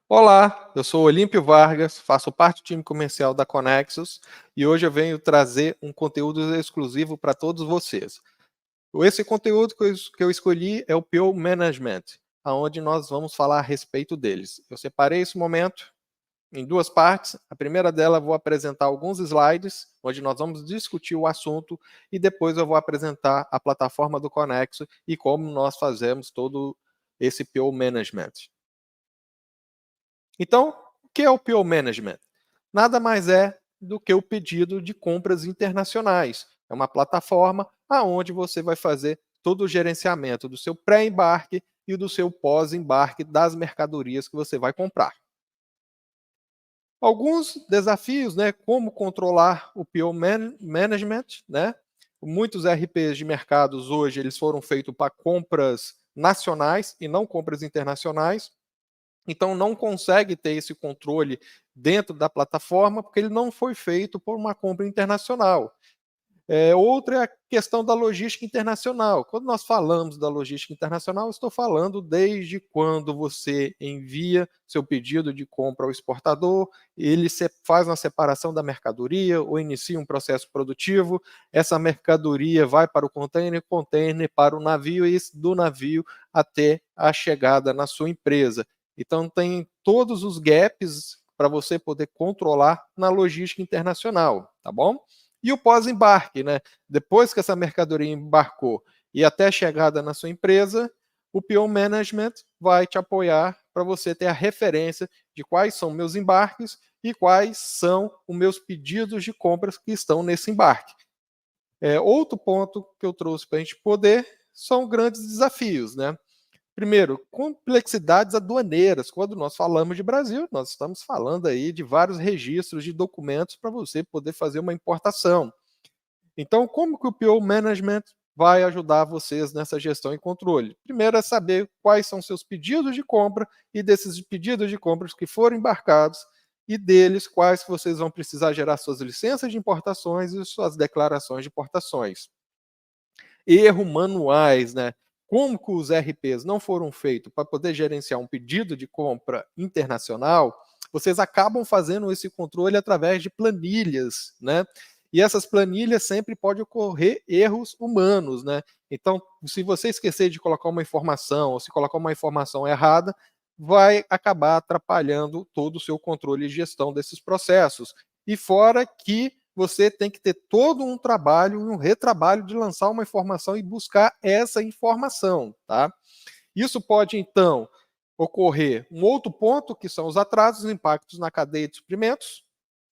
Olá, eu sou Olímpio Vargas, faço parte do time comercial da Conexus e hoje eu venho trazer um conteúdo exclusivo para todos vocês. Esse conteúdo que eu escolhi é o PO Management, onde nós vamos falar a respeito deles. Eu separei esse momento em duas partes. A primeira dela eu vou apresentar alguns slides, onde nós vamos discutir o assunto, e depois eu vou apresentar a plataforma do Conexus e como nós fazemos todo esse PO Management. Então, o que é o PO Management? Nada mais é do que o pedido de compras internacionais. É uma plataforma aonde você vai fazer todo o gerenciamento do seu pré-embarque e do seu pós-embarque das mercadorias que você vai comprar. Alguns desafios, como controlar o PO Management, Muitos RPs de mercados hoje eles foram feitos para compras nacionais e não compras internacionais. Então não consegue ter esse controle dentro da plataforma, porque ele não foi feito por uma compra internacional. Outra é a questão da logística internacional. Quando nós falamos da logística internacional, estou falando desde quando você envia seu pedido de compra ao exportador, ele faz uma separação da mercadoria ou inicia um processo produtivo, essa mercadoria vai para o container para o navio e do navio até a chegada na sua empresa. Então tem todos os gaps para você poder controlar na logística internacional, tá bom? E o pós-embarque, Depois que essa mercadoria embarcou e até a chegada na sua empresa, o PO Management vai te apoiar para você ter a referência de quais são meus embarques e quais são os meus pedidos de compras que estão nesse embarque. Outro ponto que eu trouxe para a gente poder são grandes desafios, Primeiro, complexidades aduaneiras. Quando nós falamos de Brasil, nós estamos falando aí de vários registros de documentos para você poder fazer uma importação. Então, como que o PO Management vai ajudar vocês nessa gestão e controle? Primeiro é saber quais são seus pedidos de compra e desses pedidos de compras que foram embarcados e deles quais vocês vão precisar gerar suas licenças de importações e suas declarações de importações. Erros manuais, Como que os RPs não foram feitos para poder gerenciar um pedido de compra internacional, vocês acabam fazendo esse controle através de planilhas, E essas planilhas sempre pode ocorrer erros humanos, Então, se você esquecer de colocar uma informação ou se colocar uma informação errada, vai acabar atrapalhando todo o seu controle e gestão desses processos. E fora que você tem que ter todo um trabalho, um retrabalho de lançar uma informação e buscar essa informação, tá? Isso pode, então, ocorrer um outro ponto, que são os atrasos e impactos na cadeia de suprimentos.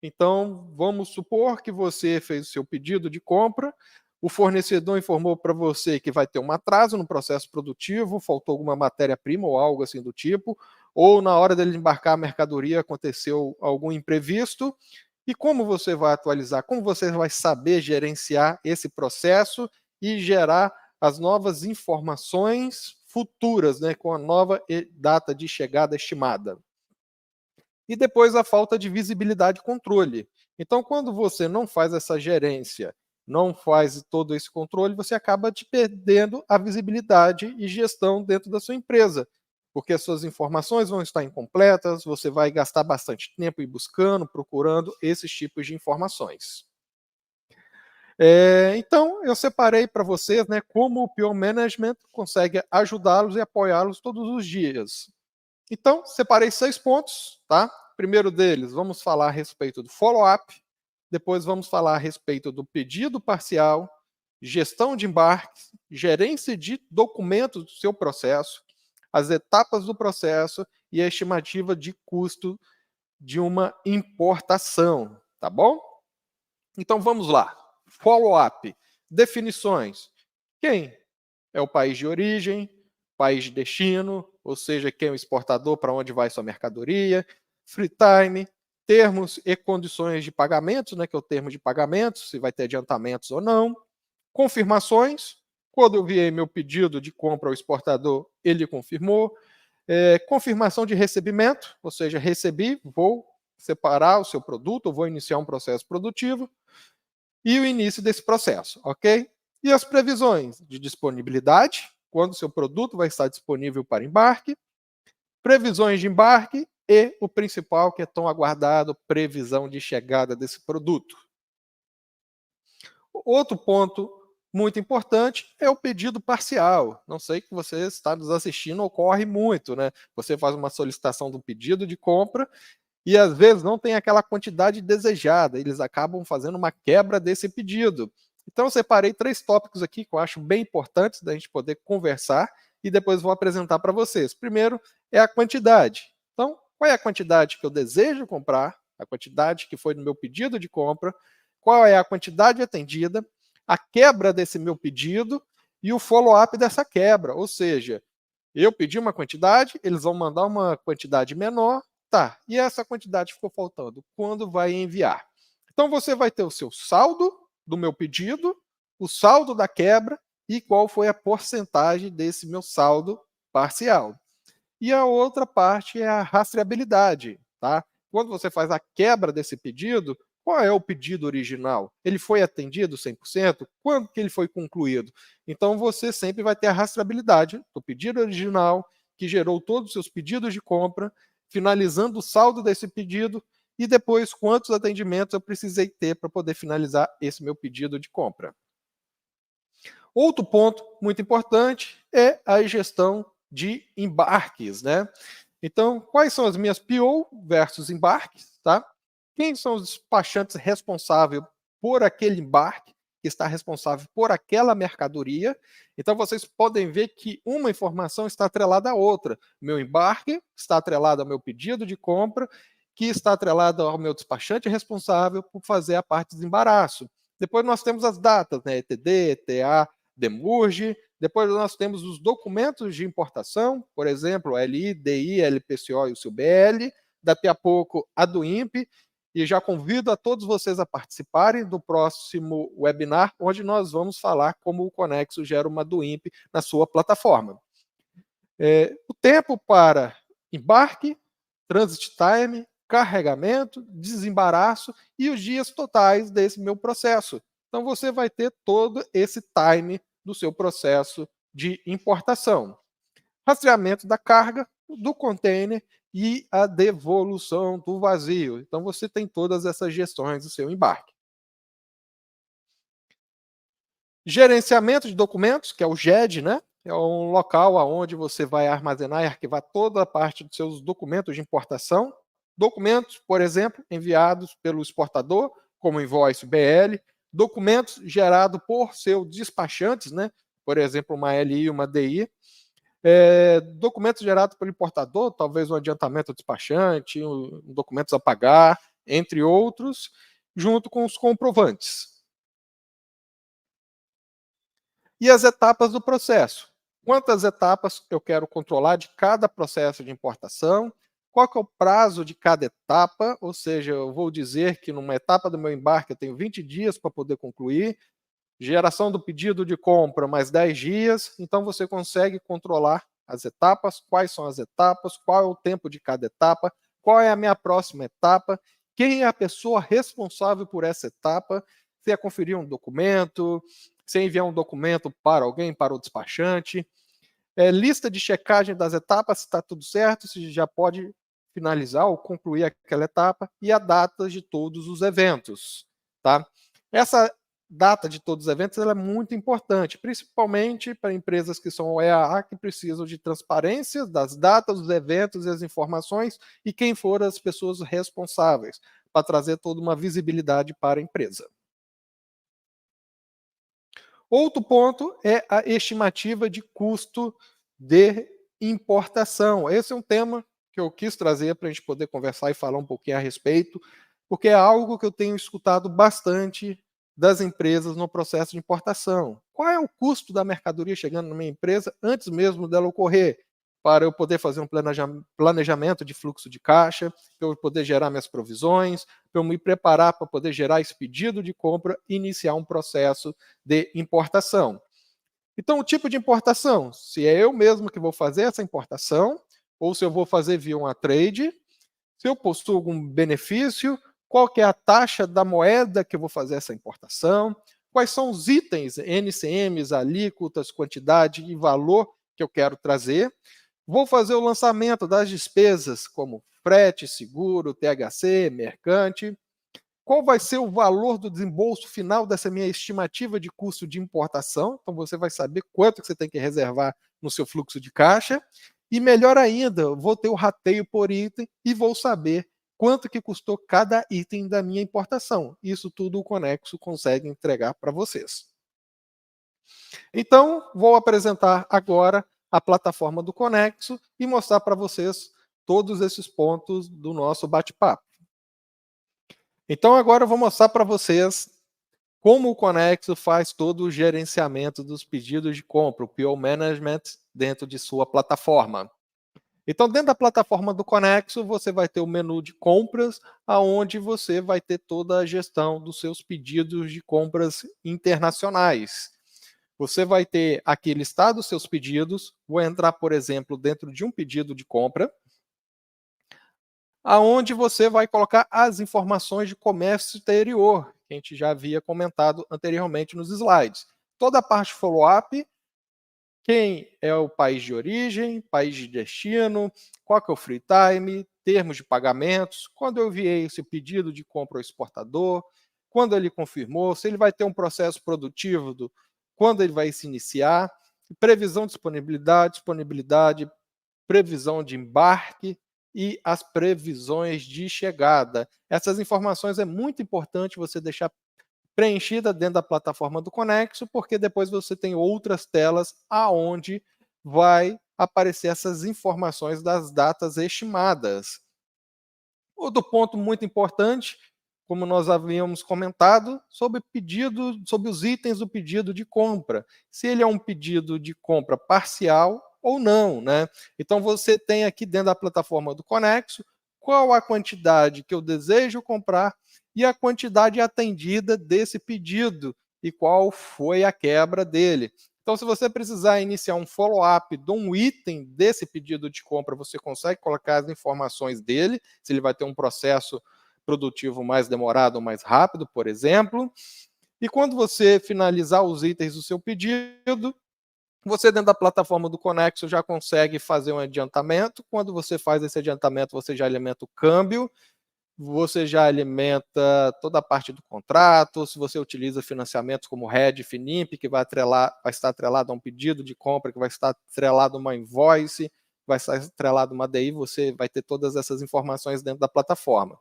Então, vamos supor que você fez o seu pedido de compra, o fornecedor informou para você que vai ter um atraso no processo produtivo, faltou alguma matéria-prima ou algo assim do tipo, ou na hora dele embarcar a mercadoria aconteceu algum imprevisto, e como você vai atualizar? Como você vai saber gerenciar esse processo e gerar as novas informações futuras, com a nova data de chegada estimada? E depois a falta de visibilidade e controle. Então, quando você não faz essa gerência, não faz todo esse controle, você acaba te perdendo a visibilidade e gestão dentro da sua empresa, porque as suas informações vão estar incompletas, você vai gastar bastante tempo buscando, procurando esses tipos de informações. Então, eu separei para vocês como o PO Management consegue ajudá-los e apoiá-los todos os dias. Então, separei 6 pontos, tá? Primeiro deles, vamos falar a respeito do follow-up, depois vamos falar a respeito do pedido parcial, gestão de embarques, gerência de documentos do seu processo, as etapas do processo e a estimativa de custo de uma importação, tá bom? Então vamos lá. Follow-up, definições. Quem é o país de origem, país de destino, ou seja, quem é o exportador, para onde vai sua mercadoria, free time, termos e condições de pagamento, que é o termo de pagamento, se vai ter adiantamentos ou não, confirmações, quando eu enviei meu pedido de compra ao exportador, ele confirmou, confirmação de recebimento, ou seja, recebi, vou separar o seu produto, vou iniciar um processo produtivo, e o início desse processo, ok? E as previsões de disponibilidade, quando o seu produto vai estar disponível para embarque, previsões de embarque e o principal, que é tão aguardado, previsão de chegada desse produto. Outro ponto muito importante é o pedido parcial. Não sei que você está nos assistindo, ocorre muito, né? Você faz uma solicitação do pedido de compra e às vezes não tem aquela quantidade desejada, eles acabam fazendo uma quebra desse pedido. Então eu separei 3 tópicos aqui que eu acho bem importantes da gente poder conversar e depois vou apresentar para vocês. Primeiro é a quantidade. Então, qual é a quantidade que eu desejo comprar, a quantidade que foi no meu pedido de compra, qual é a quantidade atendida, a quebra desse meu pedido e o follow-up dessa quebra, ou seja, eu pedi uma quantidade, eles vão mandar uma quantidade menor, tá, e essa quantidade ficou faltando, quando vai enviar? Então você vai ter o seu saldo do meu pedido, o saldo da quebra e qual foi a porcentagem desse meu saldo parcial. E a outra parte é a rastreabilidade, tá? Quando você faz a quebra desse pedido, qual é o pedido original? Ele foi atendido 100%? Quando que ele foi concluído? Então você sempre vai ter a rastreabilidade do pedido original, que gerou todos os seus pedidos de compra, finalizando o saldo desse pedido e depois quantos atendimentos eu precisei ter para poder finalizar esse meu pedido de compra. Outro ponto muito importante é a gestão de embarques, né? Então, quais são as minhas PO versus embarques, tá? Quem são os despachantes responsáveis por aquele embarque, que está responsável por aquela mercadoria? Então, vocês podem ver que uma informação está atrelada à outra. Meu embarque está atrelado ao meu pedido de compra, que está atrelado ao meu despachante responsável por fazer a parte de desembaraço. Depois nós temos as datas, né? ETD, ETA, DEMURGE. Depois nós temos os documentos de importação, por exemplo, LI, DI, LPCO e o seu BL. Daqui a pouco a do INPE. E já convido a todos vocês a participarem do próximo webinar, onde nós vamos falar como o Conexo gera uma do INPE na sua plataforma. O tempo para embarque, transit time, carregamento, desembaraço e os dias totais desse meu processo. Então você vai ter todo esse time do seu processo de importação. Rastreamento da carga, do container e a devolução do vazio. Então você tem todas essas gestões do seu embarque. Gerenciamento de documentos, que é o GED, né? É um local onde você vai armazenar e arquivar toda a parte dos seus documentos de importação. Documentos, por exemplo, enviados pelo exportador, como invoice BL, documentos gerados por seus despachantes, né? Por exemplo, uma LI e uma DI. Documentos gerados pelo importador, talvez um adiantamento do despachante, documentos a pagar, entre outros, junto com os comprovantes. E as etapas do processo. Quantas etapas eu quero controlar de cada processo de importação? Qual que é o prazo de cada etapa? Ou seja, eu vou dizer que numa etapa do meu embarque eu tenho 20 dias para poder concluir, geração do pedido de compra mais 10 dias, então você consegue controlar as etapas, quais são as etapas, qual é o tempo de cada etapa, qual é a minha próxima etapa, quem é a pessoa responsável por essa etapa, se é conferir um documento, se é enviar um documento para alguém, para o despachante, lista de checagem das etapas, se está tudo certo, se já pode finalizar ou concluir aquela etapa, e a data de todos os eventos. Tá? Essa data de todos os eventos ela é muito importante, principalmente para empresas que são OEAA, que precisam de transparência das datas, dos eventos e as informações, e quem foram as pessoas responsáveis, para trazer toda uma visibilidade para a empresa. Outro ponto é a estimativa de custo de importação. Esse é um tema que eu quis trazer para a gente poder conversar e falar um pouquinho a respeito, porque é algo que eu tenho escutado bastante das empresas no processo de importação. Qual é o custo da mercadoria chegando na minha empresa antes mesmo dela ocorrer? Para eu poder fazer um planejamento de fluxo de caixa, para eu poder gerar minhas provisões, para eu me preparar para poder gerar esse pedido de compra e iniciar um processo de importação. Então, o tipo de importação, se é eu mesmo que vou fazer essa importação, ou se eu vou fazer via uma trade, se eu possuo algum benefício, qual que é a taxa da moeda que eu vou fazer essa importação, quais são os itens, NCMs, alíquotas, quantidade e valor que eu quero trazer. Vou fazer o lançamento das despesas, como frete, seguro, THC, mercante. Qual vai ser o valor do desembolso final dessa minha estimativa de custo de importação? Então você vai saber quanto que você tem que reservar no seu fluxo de caixa. E melhor ainda, vou ter o rateio por item e vou saber quanto que custou cada item da minha importação. Isso tudo o Conexo consegue entregar para vocês. Então, vou apresentar agora a plataforma do Conexo e mostrar para vocês todos esses pontos do nosso bate-papo. Então, agora eu vou mostrar para vocês como o Conexo faz todo o gerenciamento dos pedidos de compra, o PO Management, dentro de sua plataforma. Então, dentro da plataforma do Conexo, você vai ter o menu de compras, aonde você vai ter toda a gestão dos seus pedidos de compras internacionais. Você vai ter aqui listado os seus pedidos. Vou entrar, por exemplo, dentro de um pedido de compra, aonde você vai colocar as informações de comércio exterior, que a gente já havia comentado anteriormente nos slides. Toda a parte follow-up, quem é o país de origem, país de destino, qual que é o free time, termos de pagamentos, quando eu enviei esse pedido de compra ao exportador, quando ele confirmou, se ele vai ter um processo produtivo, quando ele vai se iniciar, previsão de disponibilidade, previsão de embarque e as previsões de chegada. Essas informações é muito importante você deixar preenchida dentro da plataforma do Conexo, porque depois você tem outras telas aonde vai aparecer essas informações das datas estimadas. Outro ponto muito importante, como nós havíamos comentado, sobre os itens do pedido de compra. Se ele é um pedido de compra parcial ou não, né? Então você tem aqui dentro da plataforma do Conexo qual a quantidade que eu desejo comprar e a quantidade atendida desse pedido e qual foi a quebra dele. Então, se você precisar iniciar um follow-up de um item desse pedido de compra, você consegue colocar as informações dele, se ele vai ter um processo produtivo mais demorado ou mais rápido, por exemplo. E quando você finalizar os itens do seu pedido, você dentro da plataforma do Conexo já consegue fazer um adiantamento. Quando você faz esse adiantamento, você já alimenta o câmbio, você já alimenta toda a parte do contrato, se você utiliza financiamentos como RED, FINIMP, que vai estar atrelado a um pedido de compra, que vai estar atrelado a uma invoice, vai estar atrelado a uma DI, você vai ter todas essas informações dentro da plataforma.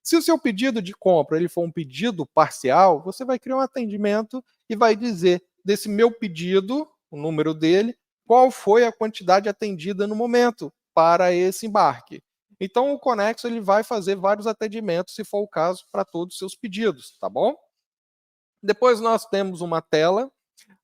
Se o seu pedido de compra ele for um pedido parcial, você vai criar um atendimento e vai dizer desse meu pedido, o número dele, qual foi a quantidade atendida no momento para esse embarque. Então o Conexo ele vai fazer vários atendimentos, se for o caso, para todos os seus pedidos, tá bom? Depois nós temos uma tela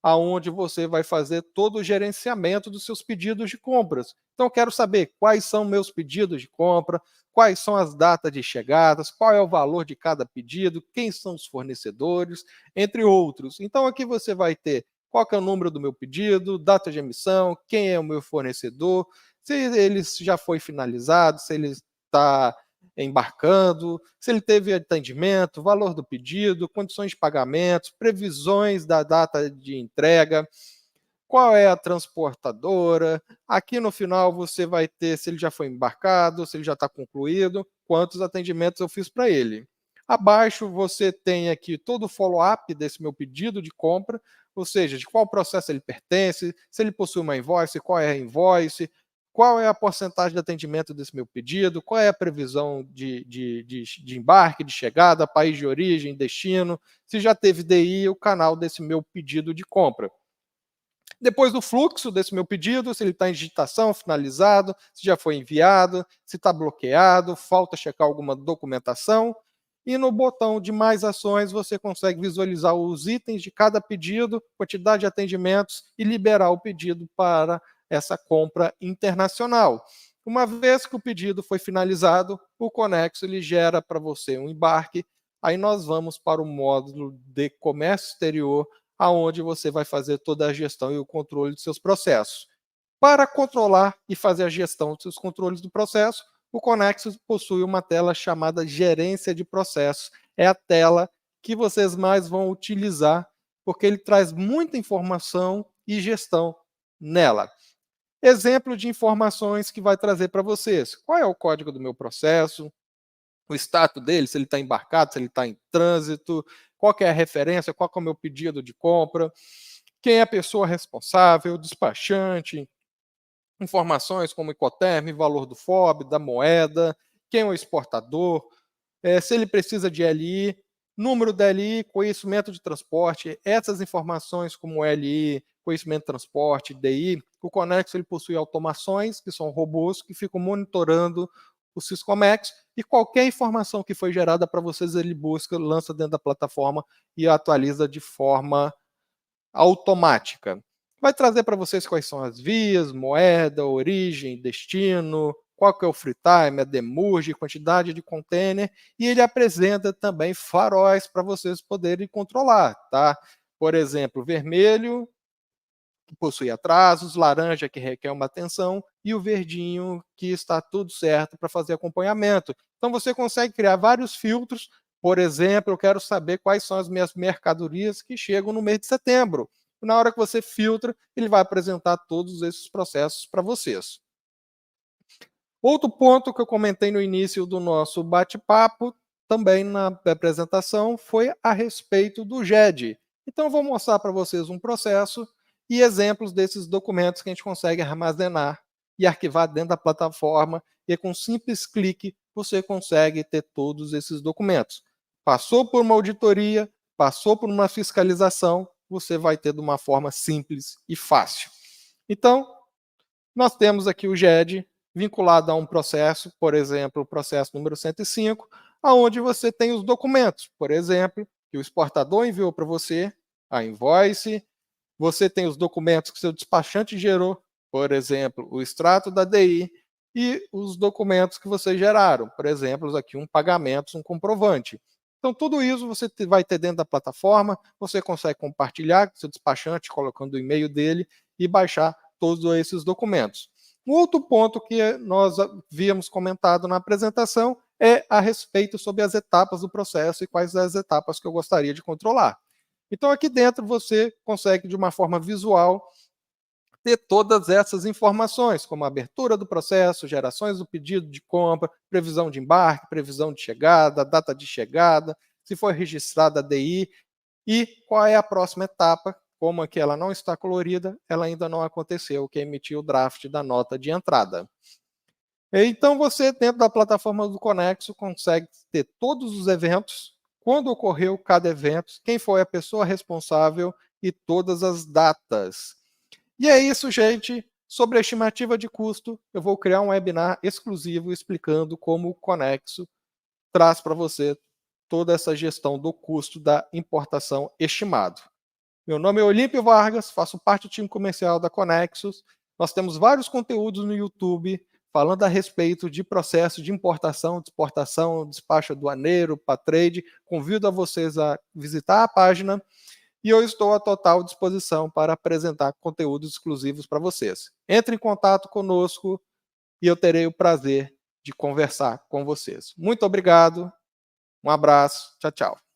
aonde você vai fazer todo o gerenciamento dos seus pedidos de compras. Então, eu quero saber quais são meus pedidos de compra, quais são as datas de chegadas, qual é o valor de cada pedido, quem são os fornecedores, entre outros. Então, aqui você vai ter qual que é o número do meu pedido, data de emissão, quem é o meu fornecedor, se ele já foi finalizado, se ele está embarcando, se ele teve atendimento, valor do pedido, condições de pagamento, previsões da data de entrega, qual é a transportadora. Aqui no final você vai ter se ele já foi embarcado, se ele já está concluído, quantos atendimentos eu fiz para ele. Abaixo você tem aqui todo o follow-up desse meu pedido de compra, ou seja, de qual processo ele pertence, se ele possui uma invoice, qual é a invoice, qual é a porcentagem de atendimento desse meu pedido, qual é a previsão de embarque, de chegada, país de origem, destino, se já teve DI, o canal desse meu pedido de compra. Depois do fluxo desse meu pedido, se ele está em digitação, finalizado, se já foi enviado, se está bloqueado, falta checar alguma documentação. E no botão de mais ações, você consegue visualizar os itens de cada pedido, quantidade de atendimentos e liberar o pedido para essa compra internacional. Uma vez que o pedido foi finalizado, o Conexo ele gera para você um embarque. Aí nós vamos para o módulo de comércio exterior, aonde você vai fazer toda a gestão e o controle dos seus processos. Para controlar e fazer a gestão dos seus controles do processo, o Conexo possui uma tela chamada Gerência de Processos. É a tela que vocês mais vão utilizar, porque ele traz muita informação e gestão nela. exemplo de informações que vai trazer para vocês. Qual é o código do meu processo, o status dele, se ele está embarcado, se ele está em trânsito, qual que é a referência, qual que é o meu pedido de compra, quem é a pessoa responsável, despachante, informações como Incoterm, valor do FOB, da moeda, quem é o exportador, se ele precisa de LI, número da LI, conhecimento de transporte, essas informações como LI, conhecimento de transporte, DI, o Conexo ele possui automações, que são robôs que ficam monitorando o Syscomex e qualquer informação que foi gerada para vocês ele busca, lança dentro da plataforma e atualiza de forma automática. Vai trazer para vocês quais são as vias, moeda, origem, destino, qual que é o free time, a demurge, quantidade de container, e ele apresenta também faróis para vocês poderem controlar, tá? Por exemplo, vermelho, que possui atrasos, laranja, que requer uma atenção, e o verdinho, que está tudo certo para fazer acompanhamento. Então você consegue criar vários filtros. Por exemplo, eu quero saber quais são as minhas mercadorias que chegam no mês de setembro. Na hora que você filtra, ele vai apresentar todos esses processos para vocês. Outro ponto que eu comentei no início do nosso bate-papo, também na apresentação, foi a respeito do GED. Então, eu vou mostrar para vocês um processo e exemplos desses documentos que a gente consegue armazenar e arquivar dentro da plataforma, e com um simples clique você consegue ter todos esses documentos. Passou por uma auditoria, passou por uma fiscalização, você vai ter de uma forma simples e fácil. Então, nós temos aqui o GED vinculado a um processo, por exemplo, o processo número 105, aonde você tem os documentos, por exemplo, que o exportador enviou para você, a invoice, você tem os documentos que seu despachante gerou, por exemplo, o extrato da DI, e os documentos que vocês geraram, por exemplo, aqui um pagamento, um comprovante. Então, tudo isso você vai ter dentro da plataforma, você consegue compartilhar com seu despachante, colocando o e-mail dele e baixar todos esses documentos. Um outro ponto que nós havíamos comentado na apresentação é a respeito sobre as etapas do processo e quais as etapas que eu gostaria de controlar. Então, aqui dentro você consegue, de uma forma visual, ter todas essas informações, como a abertura do processo, gerações do pedido de compra, previsão de embarque, previsão de chegada, data de chegada, se foi registrada a DI e qual é a próxima etapa. Como aqui ela não está colorida, ela ainda não aconteceu, que é emitir o draft da nota de entrada. Então você, dentro da plataforma do Conexo, consegue ter todos os eventos, quando ocorreu cada evento, quem foi a pessoa responsável e todas as datas. E é isso, gente. Sobre a estimativa de custo, eu vou criar um webinar exclusivo explicando como o Conexo traz para você toda essa gestão do custo da importação estimado. Meu nome é Olímpio Vargas, faço parte do time comercial da Conexus. Nós temos vários conteúdos no YouTube falando a respeito de processo de importação, exportação, despacho aduaneiro, para trade. Convido a vocês a visitar a página e eu estou à total disposição para apresentar conteúdos exclusivos para vocês. Entre em contato conosco e eu terei o prazer de conversar com vocês. Muito obrigado, um abraço, tchau, tchau.